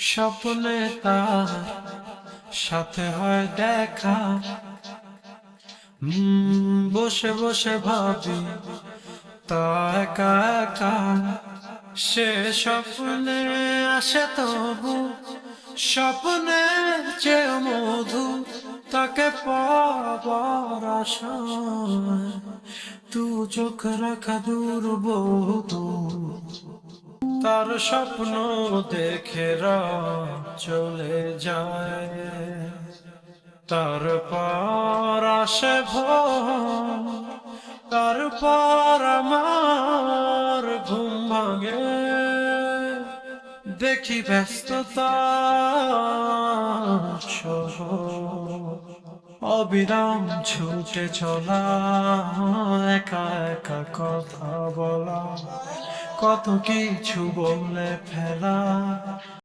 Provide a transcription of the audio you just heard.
স্বপ্নে তার সাথে হয় দেখা। বসে বসে ভাবি তা একা একা। সে স্বপ্নে আসে তবু স্বপ্নের চেয়ে মধু। তাকে পাবার আশায় তু চোখ রাখা দূর বহু। তার স্বপ্ন দেখে রাত চলে যায়। তারপর আসে ভোর, তারপর আমার ঘুম ভাঙে। দেখি ব্যস্ততা অবিরাম ছুটে চলা, একা একা কথা বলা, কত কিছু বলে ফেলা।